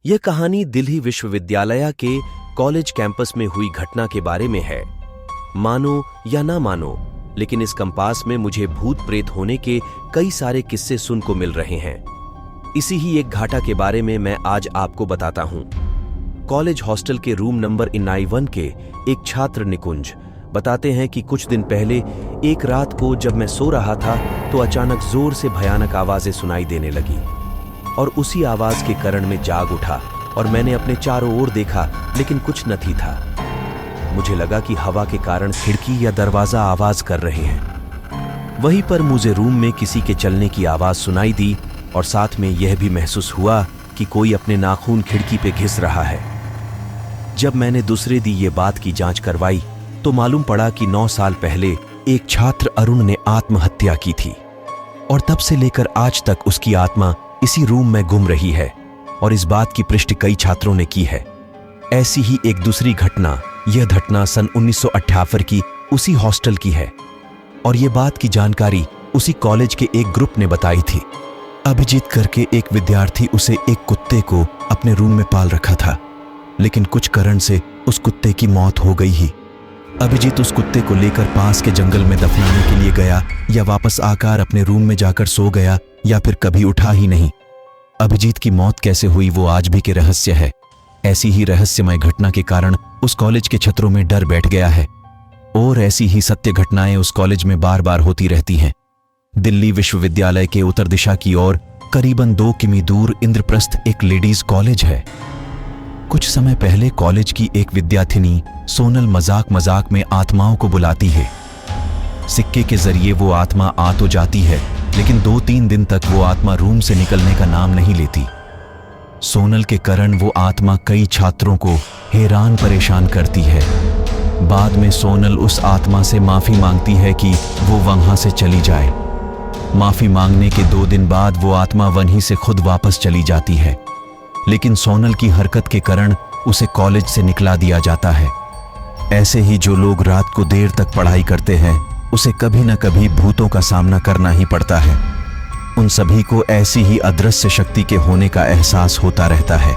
यह कहानी दिल्ली विश्वविद्यालय के कॉलेज कैंपस में हुई घटना के बारे में है। मानो या ना मानो, लेकिन इस कंपास में मुझे भूत प्रेत होने के कई सारे किस्से सुन को मिल रहे हैं। इसी ही एक घाटा के बारे में मैं आज आपको बताता हूं। कॉलेज हॉस्टल के रूम नंबर 91 के एक छात्र निकुंज बताते हैं कि कुछ दिन पहले एक रात को जब मैं सो रहा था तो अचानक जोर से भयानक आवाजें सुनाई देने लगी और उसी आवाज के कारण मैं जाग उठा और मैंने अपने चारों ओर देखा, लेकिन कुछ नहीं था। मुझे लगा कि हवा के कारण खिड़की या दरवाजा आवाज कर रहे हैं। वहीं पर मुझे रूम में किसी के चलने की आवाज सुनाई दी और साथ में यह भी महसूस हुआ कि कोई अपने नाखून खिड़की पे घिस रहा है। जब मैंने दूसरे दिन ये बात की जांच करवाई तो मालूम पड़ा कि 9 साल पहले एक छात्र अरुण ने आत्महत्या की थी और तब से लेकर आज तक उसकी आत्मा इसी रूम में गुम रही है और इस बात की पुष्टि कई छात्रों ने की है। ऐसी ही एक दूसरी घटना, यह घटना सन 1978 की उसी हॉस्टल की है और यह बात की जानकारी उसी कॉलेज के एक ग्रुप ने बताई थी। अभिजीत करके एक विद्यार्थी उसे एक कुत्ते को अपने रूम में पाल रखा था, लेकिन कुछ कारण से उस कुत्ते की मौत हो गई ही। अभिजीत उस कुत्ते को लेकर पास के जंगल में दफनाने के लिए गया या वापस आकर अपने रूम में जाकर सो गया या फिर कभी उठा ही नहीं। अभिजीत की मौत कैसे हुई वो आज भी के रहस्य है। ऐसी ही रहस्यमय घटना के कारण उस कॉलेज के छात्रों में डर बैठ गया है और ऐसी ही सत्य घटनाएं उस कॉलेज में बार बार होती रहती हैं। दिल्ली विश्वविद्यालय के उत्तर दिशा की ओर करीबन 2 किमी दूर इंद्रप्रस्थ एक लेडीज कॉलेज है। कुछ समय पहले कॉलेज की एक विद्यार्थिनी सोनल मजाक मजाक में आत्माओं को बुलाती है। सिक्के के जरिए वो आत्मा आ तो जाती है, लेकिन 2-3 दिन तक वो आत्मा रूम से निकलने का नाम नहीं लेती। सोनल के कारण वो आत्मा कई छात्रों को हैरान परेशान करती है। बाद में सोनल उस आत्मा से माफी मांगती है कि वो वहां से चली जाए। माफी मांगने के 2 दिन बाद वो आत्मा वहीं से खुद वापस चली जाती है, लेकिन सोनल की हरकत के कारण उसे कॉलेज से निकला दिया जाता है। ऐसे ही जो लोग रात को देर तक पढ़ाई करते हैं उसे कभी न कभी भूतों का सामना करना ही पड़ता है। उन सभी को ऐसी ही अदृश्य शक्ति के होने का एहसास होता रहता है।